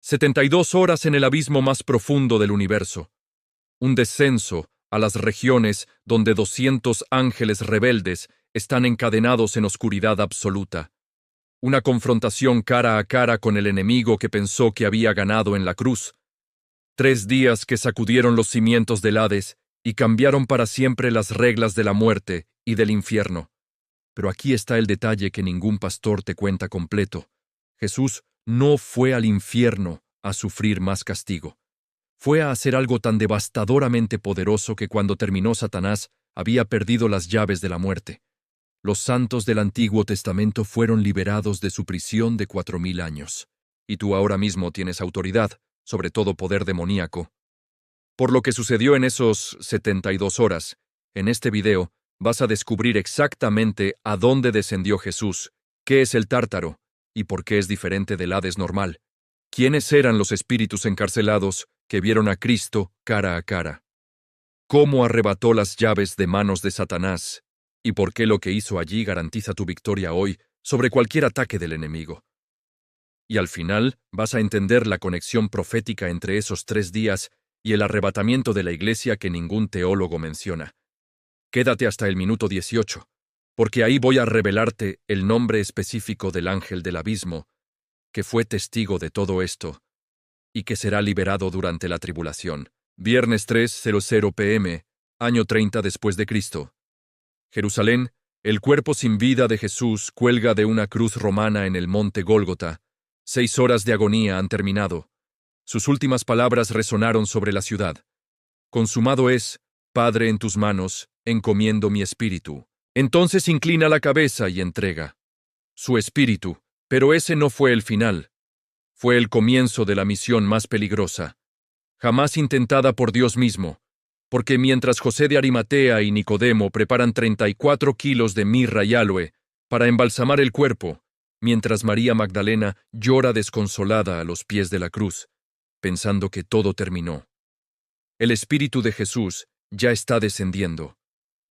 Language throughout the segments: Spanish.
72 horas en el abismo más profundo del universo. Un descenso a las regiones donde 200 ángeles rebeldes están encadenados en oscuridad absoluta. Una confrontación cara a cara con el enemigo que pensó que había ganado en la cruz. 3 días que sacudieron los cimientos del Hades y cambiaron para siempre las reglas de la muerte y del infierno. Pero aquí está el detalle que ningún pastor te cuenta completo. Jesús no fue al infierno a sufrir más castigo. Fue a hacer algo tan devastadoramente poderoso que cuando terminó Satanás había perdido las llaves de la muerte. Los santos del Antiguo Testamento fueron liberados de su prisión de 4000 años. Y tú ahora mismo tienes autoridad sobre todo poder demoníaco. Por lo que sucedió en esos 72 horas, en este video vas a descubrir exactamente a dónde descendió Jesús, qué es el Tártaro y por qué es diferente del Hades normal. ¿Quiénes eran los espíritus encarcelados que vieron a Cristo cara a cara? ¿Cómo arrebató las llaves de manos de Satanás? ¿Y por qué lo que hizo allí garantiza tu victoria hoy sobre cualquier ataque del enemigo? Y al final vas a entender la conexión profética entre esos 3 días y el arrebatamiento de la iglesia que ningún teólogo menciona. Quédate hasta el minuto 18, porque ahí voy a revelarte el nombre específico del ángel del abismo, que fue testigo de todo esto, y que será liberado durante la tribulación. Viernes 3:00 p.m., año 30 después de Cristo. Jerusalén, el cuerpo sin vida de Jesús cuelga de una cruz romana en el monte Gólgota. 6 horas de agonía han terminado. Sus últimas palabras resonaron sobre la ciudad. Consumado es, Padre, en tus manos, encomiendo mi espíritu. Entonces inclina la cabeza y entrega su espíritu, pero ese no fue el final. Fue el comienzo de la misión más peligrosa, jamás intentada por Dios mismo, porque mientras José de Arimatea y Nicodemo preparan 34 kilos de mirra y aloe para embalsamar el cuerpo, mientras María Magdalena llora desconsolada a los pies de la cruz, pensando que todo terminó. El Espíritu de Jesús ya está descendiendo,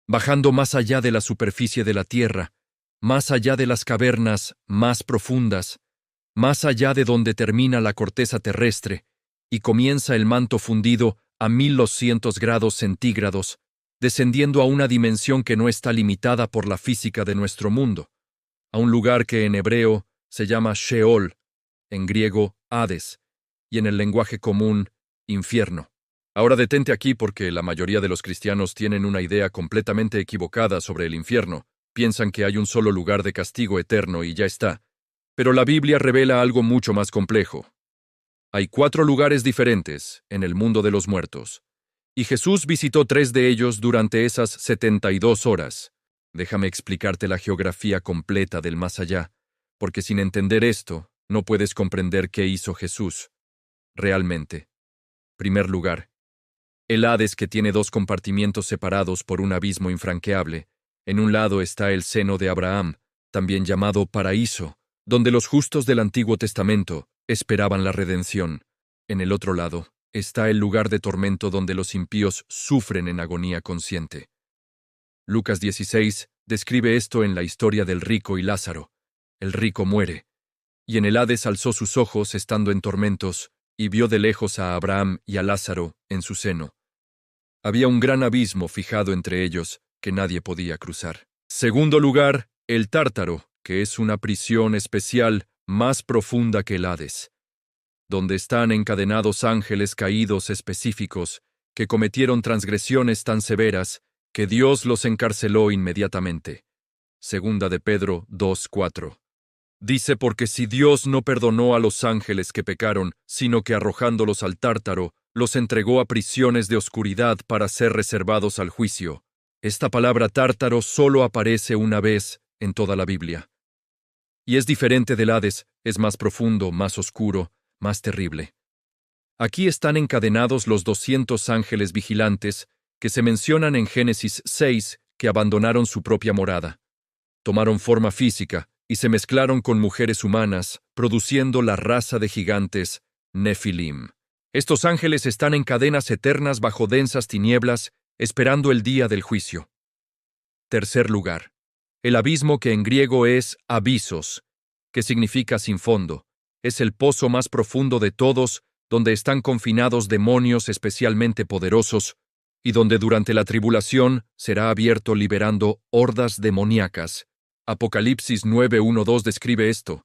bajando más allá de la superficie de la tierra, más allá de las cavernas más profundas, más allá de donde termina la corteza terrestre y comienza el manto fundido a 1200 grados centígrados, descendiendo a una dimensión que no está limitada por la física de nuestro mundo, a un lugar que en hebreo se llama Sheol, en griego Hades, y en el lenguaje común, infierno. Ahora detente aquí porque la mayoría de los cristianos tienen una idea completamente equivocada sobre el infierno. Piensan que hay un solo lugar de castigo eterno y ya está. Pero la Biblia revela algo mucho más complejo. Hay 4 lugares diferentes en el mundo de los muertos, y Jesús visitó 3 de ellos durante esas 72 horas. Déjame explicarte la geografía completa del más allá, porque sin entender esto, no puedes comprender qué hizo Jesús realmente. Primer lugar, el Hades, que tiene 2 compartimientos separados por un abismo infranqueable. En un lado está el seno de Abraham, también llamado paraíso, donde los justos del Antiguo Testamento esperaban la redención. En el otro lado está el lugar de tormento donde los impíos sufren en agonía consciente. Lucas 16 describe esto en la historia del rico y Lázaro. El rico muere, y en el Hades alzó sus ojos estando en tormentos, y vio de lejos a Abraham y a Lázaro en su seno. Había un gran abismo fijado entre ellos que nadie podía cruzar. Segundo lugar, el Tártaro, que es una prisión especial más profunda que el Hades, donde están encadenados ángeles caídos específicos que cometieron transgresiones tan severas que Dios los encarceló inmediatamente. Segunda de Pedro 2:4. Dice: porque si Dios no perdonó a los ángeles que pecaron, sino que arrojándolos al Tártaro, los entregó a prisiones de oscuridad para ser reservados al juicio. Esta palabra Tártaro solo aparece una vez en toda la Biblia. Y es diferente del Hades, es más profundo, más oscuro, más terrible. Aquí están encadenados los 200 ángeles vigilantes que se mencionan en Génesis 6, que abandonaron su propia morada. Tomaron forma física y se mezclaron con mujeres humanas, produciendo la raza de gigantes, Nefilim. Estos ángeles están en cadenas eternas bajo densas tinieblas, esperando el día del juicio. Tercer lugar, el abismo, que en griego es abissos, que significa sin fondo, es el pozo más profundo de todos, donde están confinados demonios especialmente poderosos, y donde durante la tribulación será abierto liberando hordas demoníacas. Apocalipsis 9:1-2 describe esto.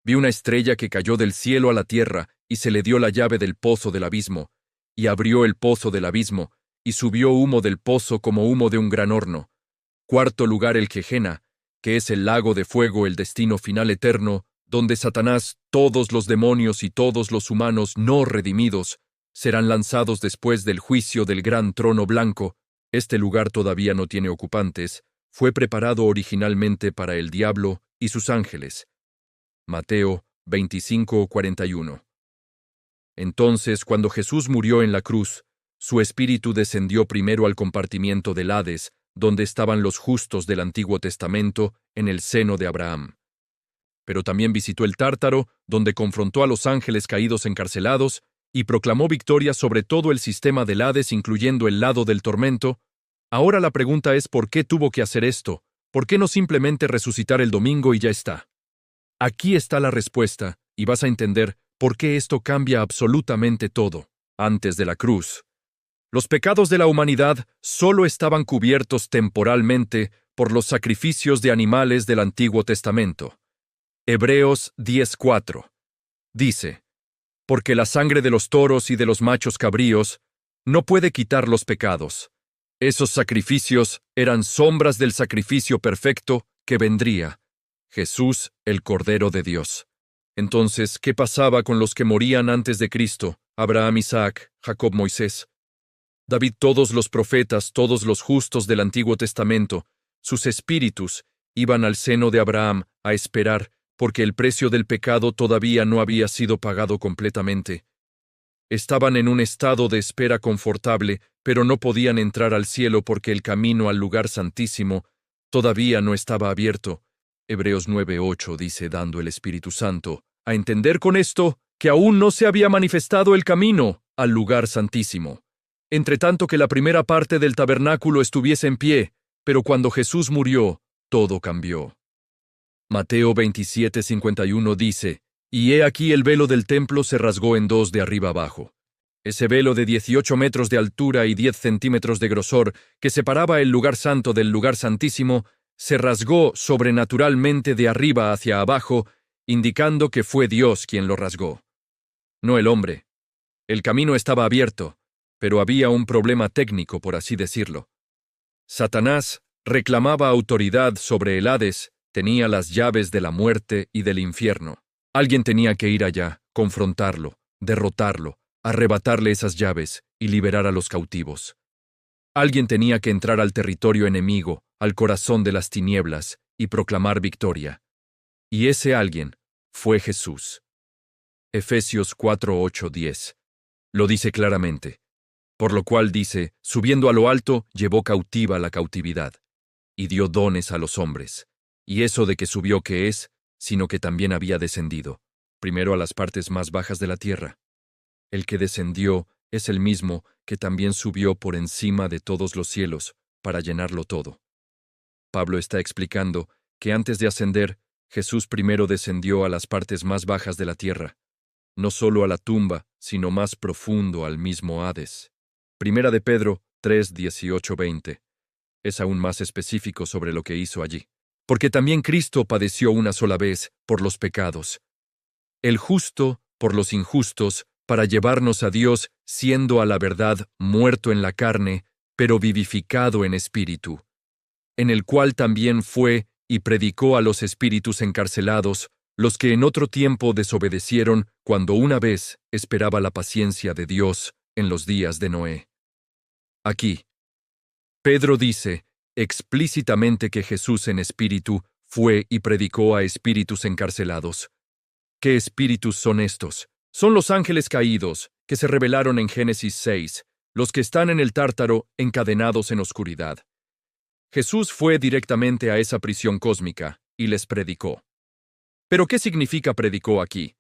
Vi una estrella que cayó del cielo a la tierra, y se le dio la llave del pozo del abismo, y abrió el pozo del abismo, y subió humo del pozo como humo de un gran horno. Cuarto lugar el Gehenna, que es el lago de fuego, el destino final eterno, donde Satanás, todos los demonios y todos los humanos no redimidos serán lanzados después del juicio del gran trono blanco. Este lugar todavía no tiene ocupantes, fue preparado originalmente para el diablo y sus ángeles. Mateo 25:41. Entonces, cuando Jesús murió en la cruz, su espíritu descendió primero al compartimiento del Hades, donde estaban los justos del Antiguo Testamento, en el seno de Abraham. Pero también visitó el Tártaro, donde confrontó a los ángeles caídos encarcelados y proclamó victoria sobre todo el sistema del Hades, incluyendo el lado del tormento. Ahora la pregunta es ¿por qué tuvo que hacer esto? ¿Por qué no simplemente resucitar el domingo y ya está? Aquí está la respuesta, y vas a entender por qué esto cambia absolutamente todo. Antes de la cruz, los pecados de la humanidad solo estaban cubiertos temporalmente por los sacrificios de animales del Antiguo Testamento. Hebreos 10:4 dice, porque la sangre de los toros y de los machos cabríos no puede quitar los pecados. Esos sacrificios eran sombras del sacrificio perfecto que vendría, Jesús, el Cordero de Dios. Entonces, ¿qué pasaba con los que morían antes de Cristo? Abraham, Isaac, Jacob, Moisés, David, todos los profetas, todos los justos del Antiguo Testamento, sus espíritus iban al seno de Abraham a esperar, porque el precio del pecado todavía no había sido pagado completamente. Estaban en un estado de espera confortable, pero no podían entrar al cielo porque el camino al lugar santísimo todavía no estaba abierto. Hebreos 9:8 dice, dando el Espíritu Santo a entender con esto que aún no se había manifestado el camino al lugar santísimo. Entre tanto que la primera parte del tabernáculo estuviese en pie, pero cuando Jesús murió, todo cambió. Mateo 27:51 dice, y he aquí el velo del templo se rasgó en dos de arriba abajo. Ese velo de 18 metros de altura y 10 centímetros de grosor, que separaba el lugar santo del lugar santísimo, se rasgó sobrenaturalmente de arriba hacia abajo, indicando que fue Dios quien lo rasgó, no el hombre. El camino estaba abierto, pero había un problema técnico, por así decirlo. Satanás reclamaba autoridad sobre el Hades, tenía las llaves de la muerte y del infierno. Alguien tenía que ir allá, confrontarlo, derrotarlo, arrebatarle esas llaves y liberar a los cautivos. Alguien tenía que entrar al territorio enemigo, al corazón de las tinieblas, y proclamar victoria. Y ese alguien fue Jesús. Efesios 4:8-10. Lo dice claramente. Por lo cual dice, subiendo a lo alto, llevó cautiva la cautividad, y dio dones a los hombres. Y eso de que subió, ¿qué es? Sino que también había descendido, primero a las partes más bajas de la tierra. El que descendió es el mismo que también subió por encima de todos los cielos, para llenarlo todo. Pablo está explicando que antes de ascender, Jesús primero descendió a las partes más bajas de la tierra, no solo a la tumba, sino más profundo al mismo Hades. Primera de Pedro 3:18-20. Es aún más específico sobre lo que hizo allí. Porque también Cristo padeció una sola vez por los pecados, el justo por los injustos, para llevarnos a Dios, siendo a la verdad muerto en la carne, pero vivificado en espíritu, en el cual también fue y predicó a los espíritus encarcelados, los que en otro tiempo desobedecieron cuando una vez esperaba la paciencia de Dios en los días de Noé. Aquí, Pedro dice explícitamente que Jesús en espíritu fue y predicó a espíritus encarcelados. ¿Qué espíritus son estos? Son los ángeles caídos, que se revelaron en Génesis 6, los que están en el Tártaro encadenados en oscuridad. Jesús fue directamente a esa prisión cósmica y les predicó. ¿Pero qué significa predicó aquí?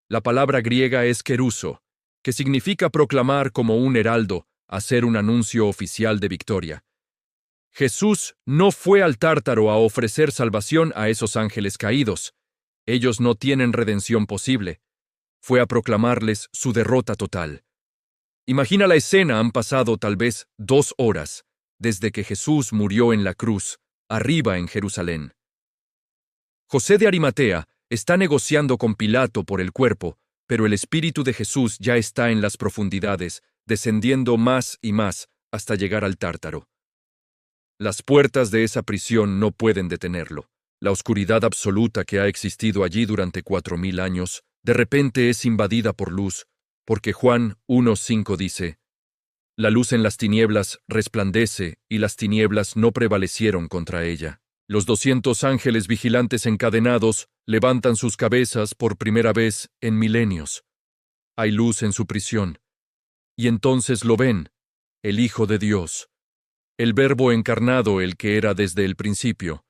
La palabra griega es keruso, que significa proclamar como un heraldo, hacer un anuncio oficial de victoria. Jesús no fue al Tártaro a ofrecer salvación a esos ángeles caídos. Ellos no tienen redención posible. Fue a proclamarles su derrota total. Imagina la escena, han pasado tal vez 2 horas desde que Jesús murió en la cruz, arriba en Jerusalén. José de Arimatea está negociando con Pilato por el cuerpo, pero el espíritu de Jesús ya está en las profundidades, descendiendo más y más hasta llegar al Tártaro. Las puertas de esa prisión no pueden detenerlo. La oscuridad absoluta que ha existido allí durante 4000 años, de repente es invadida por luz, porque Juan 1:5 dice: la luz en las tinieblas resplandece, y las tinieblas no prevalecieron contra ella. Los 200 ángeles vigilantes encadenados levantan sus cabezas por primera vez en milenios. Hay luz en su prisión. Y entonces lo ven, el Hijo de Dios, el Verbo encarnado, el que era desde el principio.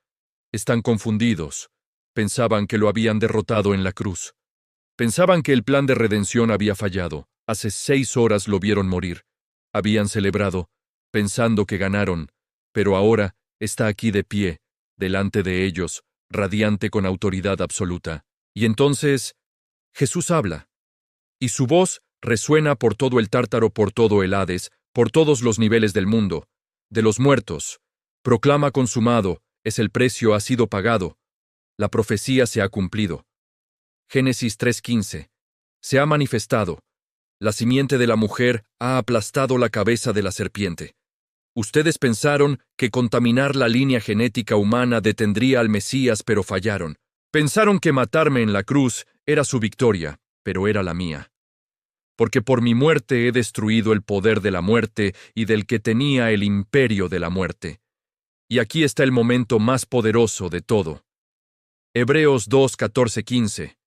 Están confundidos. Pensaban que lo habían derrotado en la cruz. Pensaban que el plan de redención había fallado. Hace 6 horas lo vieron morir. Habían celebrado, pensando que ganaron, pero ahora está aquí de pie, delante de ellos, radiante con autoridad absoluta. Y entonces Jesús habla, y su voz resuena por todo el Tártaro, por todo el Hades, por todos los niveles del mundo, de los muertos. Proclama consumado, es el precio ha sido pagado. La profecía se ha cumplido. Génesis 3:15. Se ha manifestado. La simiente de la mujer ha aplastado la cabeza de la serpiente. Ustedes pensaron que contaminar la línea genética humana detendría al Mesías, pero fallaron. Pensaron que matarme en la cruz era su victoria, pero era la mía. Porque por mi muerte he destruido el poder de la muerte y del que tenía el imperio de la muerte. Y aquí está el momento más poderoso de todo. Hebreos 2:14-15.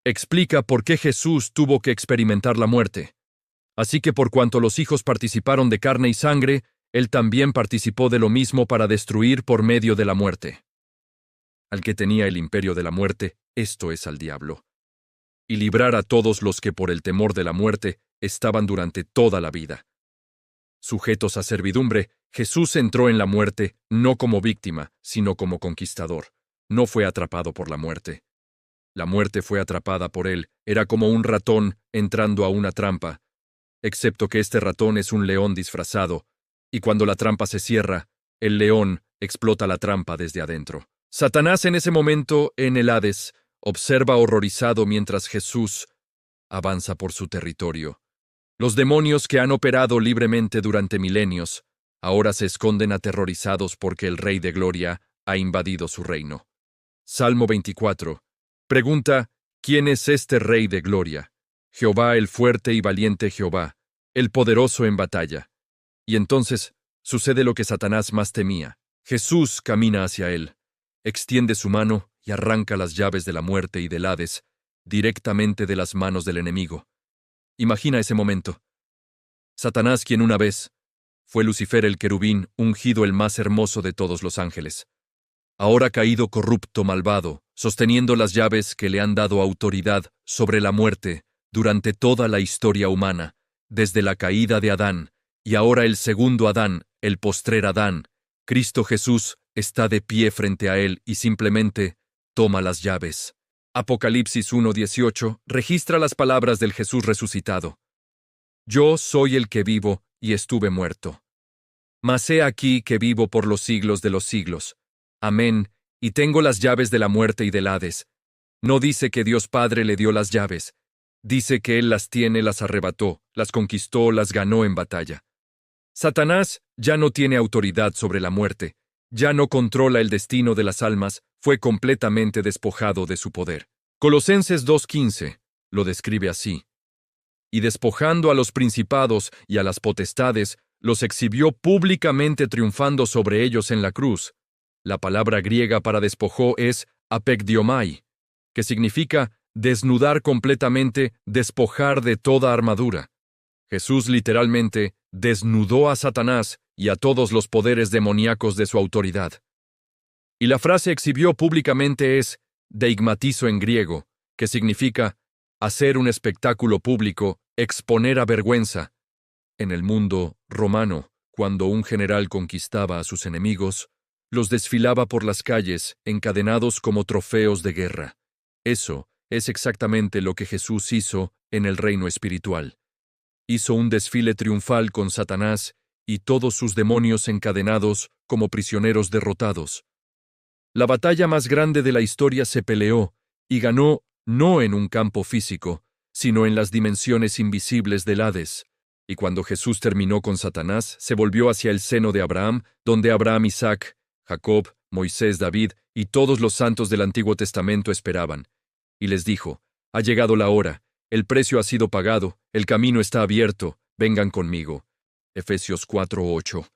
Explica por qué Jesús tuvo que experimentar la muerte. Así que por cuanto los hijos participaron de carne y sangre, él también participó de lo mismo para destruir por medio de la muerte al que tenía el imperio de la muerte, esto es al diablo, y librar a todos los que por el temor de la muerte estaban durante toda la vida sujetos a servidumbre. Jesús entró en la muerte no como víctima, sino como conquistador. No fue atrapado por la muerte. La muerte fue atrapada por él. Era como un ratón entrando a una trampa, excepto que este ratón es un león disfrazado, y cuando la trampa se cierra, el león explota la trampa desde adentro. Satanás en ese momento, en el Hades, observa horrorizado mientras Jesús avanza por su territorio. Los demonios que han operado libremente durante milenios, ahora se esconden aterrorizados porque el Rey de Gloria ha invadido su reino. Salmo 24. Pregunta: ¿quién es este Rey de Gloria? Jehová, el fuerte y valiente Jehová, el poderoso en batalla. Y entonces sucede lo que Satanás más temía. Jesús camina hacia él, extiende su mano y arranca las llaves de la muerte y del Hades directamente de las manos del enemigo. Imagina ese momento. Satanás, quien una vez fue Lucifer el querubín, ungido, el más hermoso de todos los ángeles, ahora caído, corrupto, malvado, sosteniendo las llaves que le han dado autoridad sobre la muerte durante toda la historia humana, desde la caída de Adán, y ahora el segundo Adán, el postrer Adán, Cristo Jesús, está de pie frente a él y simplemente toma las llaves. Apocalipsis 1:18 registra las palabras del Jesús resucitado. Yo soy el que vivo y estuve muerto. Mas he aquí que vivo por los siglos de los siglos. Amén, y tengo las llaves de la muerte y del Hades. No dice que Dios Padre le dio las llaves. Dice que Él las tiene, las arrebató, las conquistó, las ganó en batalla. Satanás ya no tiene autoridad sobre la muerte, ya no controla el destino de las almas, fue completamente despojado de su poder. Colosenses 2:15 lo describe así. Y despojando a los principados y a las potestades, los exhibió públicamente triunfando sobre ellos en la cruz. La palabra griega para despojó es apekdiomai, que significa desnudar completamente, despojar de toda armadura. Jesús literalmente desnudó a Satanás y a todos los poderes demoníacos de su autoridad. Y la frase exhibió públicamente es deigmatizo en griego, que significa hacer un espectáculo público, exponer a vergüenza. En el mundo romano, cuando un general conquistaba a sus enemigos, los desfilaba por las calles, encadenados como trofeos de guerra. Eso es exactamente lo que Jesús hizo en el reino espiritual. Hizo un desfile triunfal con Satanás y todos sus demonios encadenados como prisioneros derrotados. La batalla más grande de la historia se peleó y ganó no en un campo físico, sino en las dimensiones invisibles del Hades. Y cuando Jesús terminó con Satanás, se volvió hacia el seno de Abraham, donde Abraham, Isaac, Jacob, Moisés, David y todos los santos del Antiguo Testamento esperaban. Y les dijo: ha llegado la hora, el precio ha sido pagado, el camino está abierto, vengan conmigo. Efesios 4:8.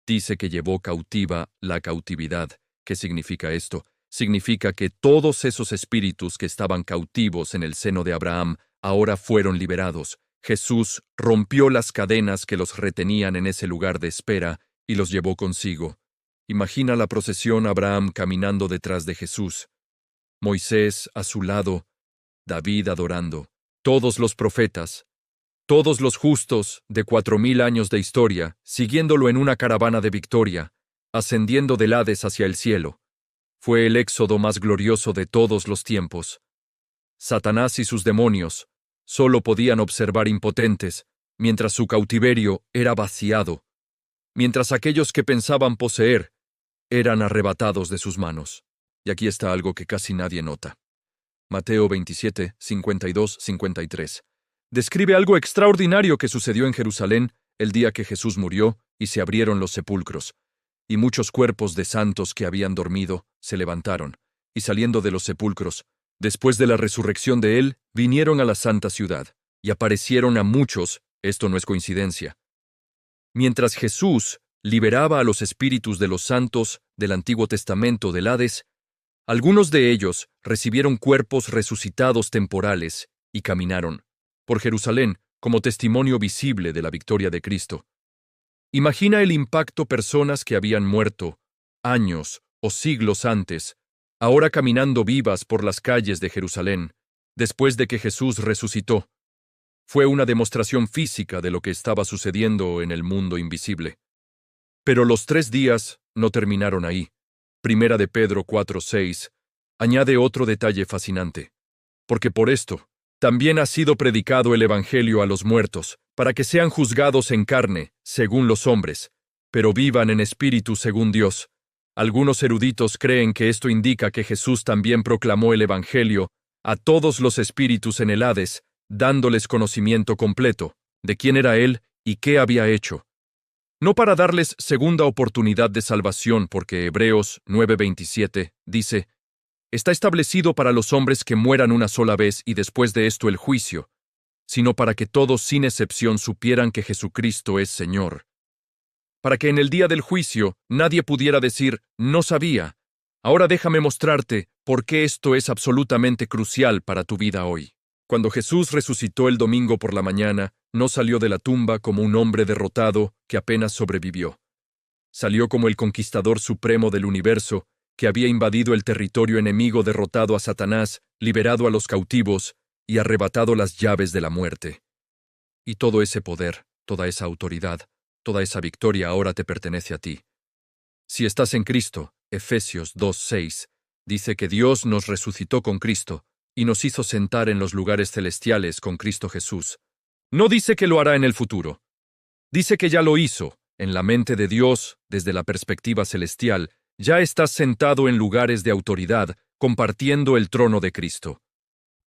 Dice que llevó cautiva la cautividad. ¿Qué significa esto? Significa que todos esos espíritus que estaban cautivos en el seno de Abraham ahora fueron liberados. Jesús rompió las cadenas que los retenían en ese lugar de espera y los llevó consigo. Imagina la procesión Abraham caminando detrás de Jesús, Moisés a su lado, David adorando, todos los profetas, todos los justos de 4000 años de historia, siguiéndolo en una caravana de victoria, ascendiendo del Hades hacia el cielo. Fue el éxodo más glorioso de todos los tiempos. Satanás y sus demonios solo podían observar impotentes, mientras su cautiverio era vaciado, mientras aquellos que pensaban poseer eran arrebatados de sus manos. Y aquí está algo que casi nadie nota. Mateo 27, 52, 53. Describe algo extraordinario que sucedió en Jerusalén el día que Jesús murió y se abrieron los sepulcros. Y muchos cuerpos de santos que habían dormido se levantaron, y saliendo de los sepulcros, después de la resurrección de él, vinieron a la santa ciudad, y aparecieron a muchos, esto no es coincidencia. Mientras Jesús liberaba a los espíritus de los santos del Antiguo Testamento del Hades, algunos de ellos recibieron cuerpos resucitados temporales y caminaron por Jerusalén como testimonio visible de la victoria de Cristo. Imagina el impacto: personas que habían muerto años o siglos antes, ahora caminando vivas por las calles de Jerusalén, después de que Jesús resucitó. Fue una demostración física de lo que estaba sucediendo en el mundo invisible. Pero los 3 días no terminaron ahí. Primera de Pedro 4:6 añade otro detalle fascinante. Porque por esto también ha sido predicado el Evangelio a los muertos, para que sean juzgados en carne, según los hombres, pero vivan en espíritu según Dios. Algunos eruditos creen que esto indica que Jesús también proclamó el Evangelio a todos los espíritus en el Hades, dándoles conocimiento completo de quién era Él y qué había hecho. No para darles segunda oportunidad de salvación, porque Hebreos 9:27 dice: está establecido para los hombres que mueran una sola vez y después de esto el juicio, sino para que todos sin excepción supieran que Jesucristo es Señor. Para que en el día del juicio nadie pudiera decir: no sabía. Ahora déjame mostrarte por qué esto es absolutamente crucial para tu vida hoy. Cuando Jesús resucitó el domingo por la mañana, no salió de la tumba como un hombre derrotado que apenas sobrevivió. Salió como el conquistador supremo del universo, que había invadido el territorio enemigo, derrotado a Satanás, liberado a los cautivos y arrebatado las llaves de la muerte. Y todo ese poder, toda esa autoridad, toda esa victoria ahora te pertenece a ti. Si estás en Cristo, Efesios 2:6, dice que Dios nos resucitó con Cristo y nos hizo sentar en los lugares celestiales con Cristo Jesús. No dice que lo hará en el futuro. Dice que ya lo hizo, en la mente de Dios, desde la perspectiva celestial. Ya estás sentado en lugares de autoridad, compartiendo el trono de Cristo.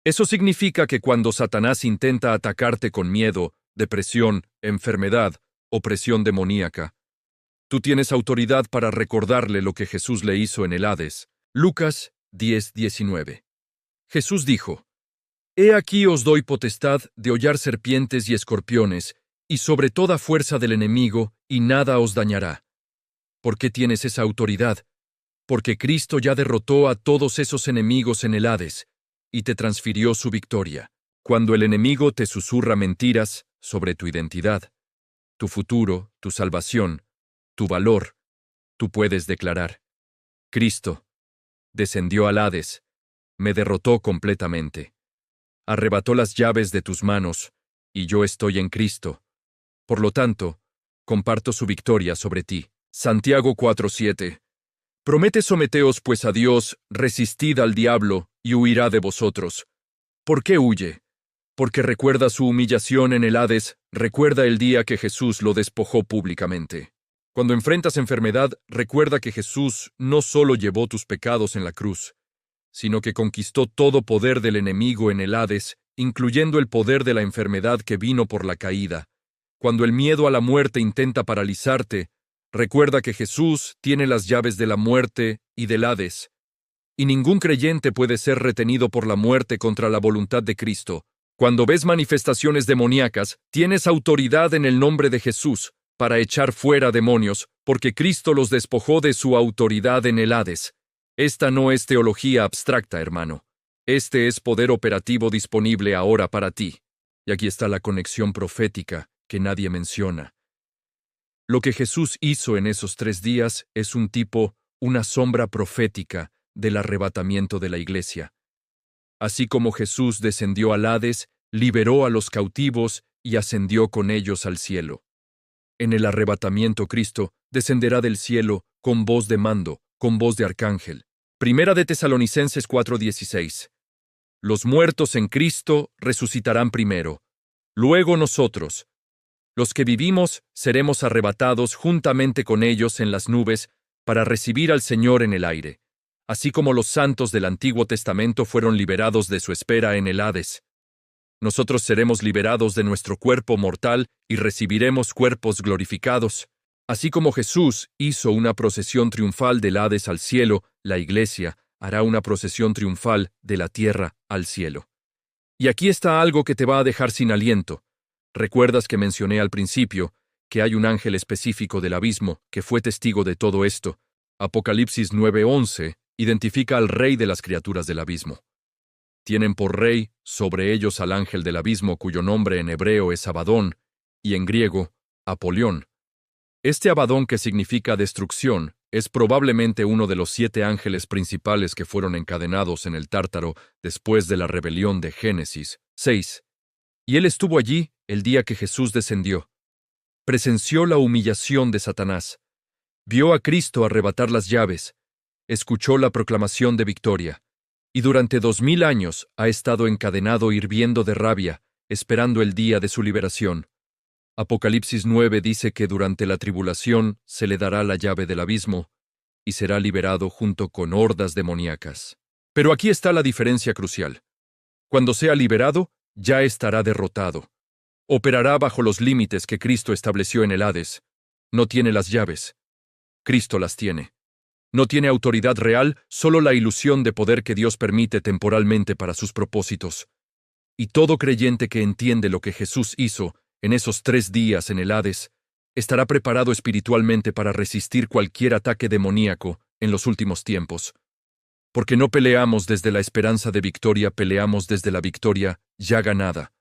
Eso significa que cuando Satanás intenta atacarte con miedo, depresión, enfermedad, opresión demoníaca, tú tienes autoridad para recordarle lo que Jesús le hizo en el Hades. Lucas 10:19. Jesús dijo: he aquí os doy potestad de hollar serpientes y escorpiones, y sobre toda fuerza del enemigo, y nada os dañará. ¿Por qué tienes esa autoridad? Porque Cristo ya derrotó a todos esos enemigos en el Hades, y te transfirió su victoria. Cuando el enemigo te susurra mentiras sobre tu identidad, tu futuro, tu salvación, tu valor, tú puedes declarar: Cristo descendió al Hades, me derrotó completamente, arrebató las llaves de tus manos, y yo estoy en Cristo. Por lo tanto, comparto su victoria sobre ti. Santiago 4:7. Promete someteos pues a Dios, resistid al diablo, y huirá de vosotros. ¿Por qué huye? Porque recuerda su humillación en el Hades, recuerda el día que Jesús lo despojó públicamente. Cuando enfrentas enfermedad, recuerda que Jesús no solo llevó tus pecados en la cruz, sino que conquistó todo poder del enemigo en el Hades, incluyendo el poder de la enfermedad que vino por la caída. Cuando el miedo a la muerte intenta paralizarte, recuerda que Jesús tiene las llaves de la muerte y del Hades, y ningún creyente puede ser retenido por la muerte contra la voluntad de Cristo. Cuando ves manifestaciones demoníacas, tienes autoridad en el nombre de Jesús para echar fuera demonios, porque Cristo los despojó de su autoridad en el Hades. Esta no es teología abstracta, hermano. Este es poder operativo disponible ahora para ti. Y aquí está la conexión profética que nadie menciona. Lo que Jesús hizo en esos 3 días es una sombra profética del arrebatamiento de la iglesia. Así como Jesús descendió al Hades, liberó a los cautivos y ascendió con ellos al cielo. En el arrebatamiento Cristo descenderá del cielo con voz de mando, con voz de arcángel. Primera de Tesalonicenses 4:16. Los muertos en Cristo resucitarán primero. Luego nosotros, los que vivimos, seremos arrebatados juntamente con ellos en las nubes para recibir al Señor en el aire, así como los santos del Antiguo Testamento fueron liberados de su espera en el Hades. Nosotros seremos liberados de nuestro cuerpo mortal y recibiremos cuerpos glorificados. Así como Jesús hizo una procesión triunfal del Hades al cielo, la Iglesia hará una procesión triunfal de la tierra al cielo. Y aquí está algo que te va a dejar sin aliento. ¿Recuerdas que mencioné al principio que hay un ángel específico del abismo que fue testigo de todo esto? Apocalipsis 9:11 identifica al rey de las criaturas del abismo. Tienen por rey sobre ellos al ángel del abismo, cuyo nombre en hebreo es Abadón y en griego, Apolión. Este Abadón, que significa destrucción, es probablemente uno de los 7 ángeles principales que fueron encadenados en el Tártaro después de la rebelión de Génesis 6. Y él estuvo allí el día que Jesús descendió. Presenció la humillación de Satanás. Vio a Cristo arrebatar las llaves. Escuchó la proclamación de victoria. Y durante 2000 años ha estado encadenado hirviendo de rabia, esperando el día de su liberación. Apocalipsis 9 dice que durante la tribulación se le dará la llave del abismo y será liberado junto con hordas demoníacas. Pero aquí está la diferencia crucial. Cuando sea liberado, ya estará derrotado. Operará bajo los límites que Cristo estableció en el Hades. No tiene las llaves. Cristo las tiene. No tiene autoridad real, solo la ilusión de poder que Dios permite temporalmente para sus propósitos. Y todo creyente que entiende lo que Jesús hizo en esos 3 días en el Hades, estará preparado espiritualmente para resistir cualquier ataque demoníaco en los últimos tiempos. Porque no peleamos desde la esperanza de victoria, peleamos desde la victoria ya ganada.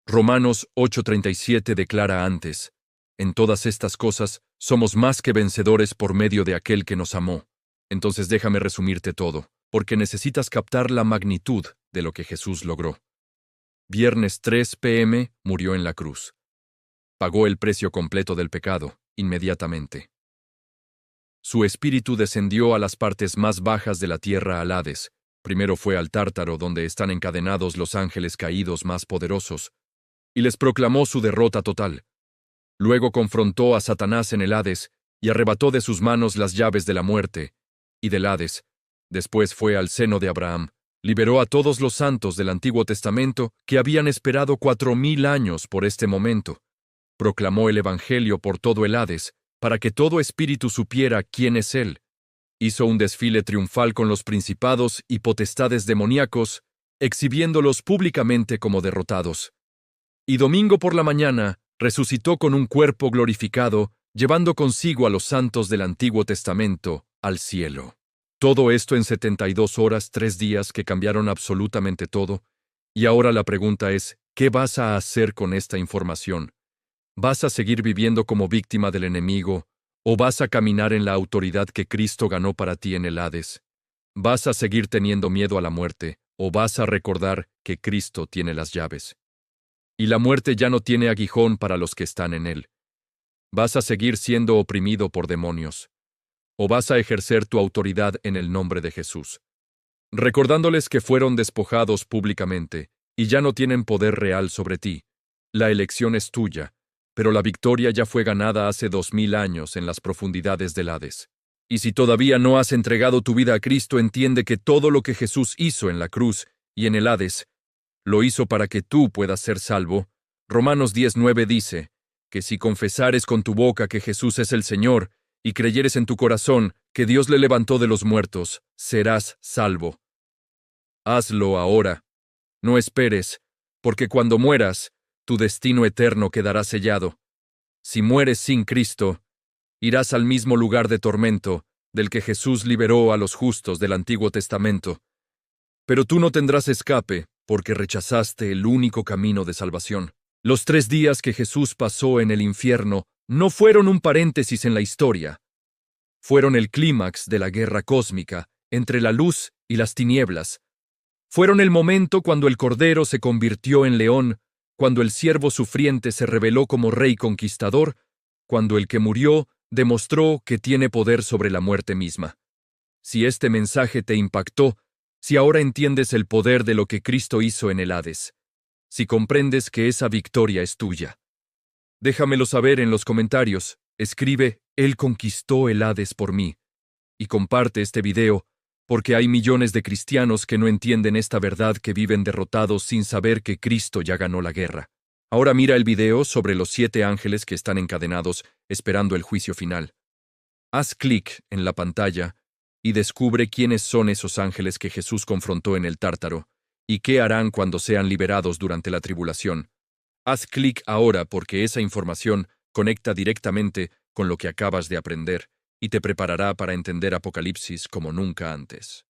Romanos 8:37 declara antes: en todas estas cosas somos más que vencedores por medio de aquel que nos amó. Entonces déjame resumirte todo, porque necesitas captar la magnitud de lo que Jesús logró. Viernes 3 p.m. murió en la cruz. Pagó el precio completo del pecado, inmediatamente. Su espíritu descendió a las partes más bajas de la tierra, al Hades. Primero fue al Tártaro, donde están encadenados los ángeles caídos más poderosos, y les proclamó su derrota total. Luego confrontó a Satanás en el Hades y arrebató de sus manos las llaves de la muerte y del Hades. Después fue al seno de Abraham. Liberó a todos los santos del Antiguo Testamento que habían esperado 4000 años por este momento. Proclamó el Evangelio por todo el Hades, para que todo espíritu supiera quién es Él. Hizo un desfile triunfal con los principados y potestades demoníacos, exhibiéndolos públicamente como derrotados. Y domingo por la mañana resucitó con un cuerpo glorificado, llevando consigo a los santos del Antiguo Testamento al cielo. Todo esto en 72 horas, 3 días que cambiaron absolutamente todo. Y ahora la pregunta es, ¿qué vas a hacer con esta información? ¿Vas a seguir viviendo como víctima del enemigo, o vas a caminar en la autoridad que Cristo ganó para ti en el Hades? ¿Vas a seguir teniendo miedo a la muerte, o vas a recordar que Cristo tiene las llaves? Y la muerte ya no tiene aguijón para los que están en él. ¿Vas a seguir siendo oprimido por demonios? o vas a ejercer tu autoridad en el nombre de Jesús. Recordándoles que fueron despojados públicamente y ya no tienen poder real sobre ti. La elección es tuya, pero la victoria ya fue ganada hace 2000 años en las profundidades del Hades. Y si todavía no has entregado tu vida a Cristo, entiende que todo lo que Jesús hizo en la cruz y en el Hades, lo hizo para que tú puedas ser salvo. Romanos 10:9 dice que si confesares con tu boca que Jesús es el Señor y creyeres en tu corazón que Dios le levantó de los muertos, serás salvo. Hazlo ahora. No esperes, porque cuando mueras, tu destino eterno quedará sellado. Si mueres sin Cristo, irás al mismo lugar de tormento del que Jesús liberó a los justos del Antiguo Testamento. Pero tú no tendrás escape, porque rechazaste el único camino de salvación. Los 3 días que Jesús pasó en el infierno no fueron un paréntesis en la historia. Fueron el clímax de la guerra cósmica entre la luz y las tinieblas. Fueron el momento cuando el Cordero se convirtió en león, cuando el siervo sufriente se reveló como rey conquistador, cuando el que murió demostró que tiene poder sobre la muerte misma. Si este mensaje te impactó, si ahora entiendes el poder de lo que Cristo hizo en el Hades, si comprendes que esa victoria es tuya, déjamelo saber en los comentarios. Escribe, Él conquistó el Hades por mí, y comparte este video, porque hay millones de cristianos que no entienden esta verdad, que viven derrotados sin saber que Cristo ya ganó la guerra. Ahora mira el video sobre los 7 ángeles que están encadenados esperando el juicio final. Haz clic en la pantalla y descubre quiénes son esos ángeles que Jesús confrontó en el Tártaro y qué harán cuando sean liberados durante la tribulación. Haz clic ahora porque esa información conecta directamente con lo que acabas de aprender y te preparará para entender Apocalipsis como nunca antes.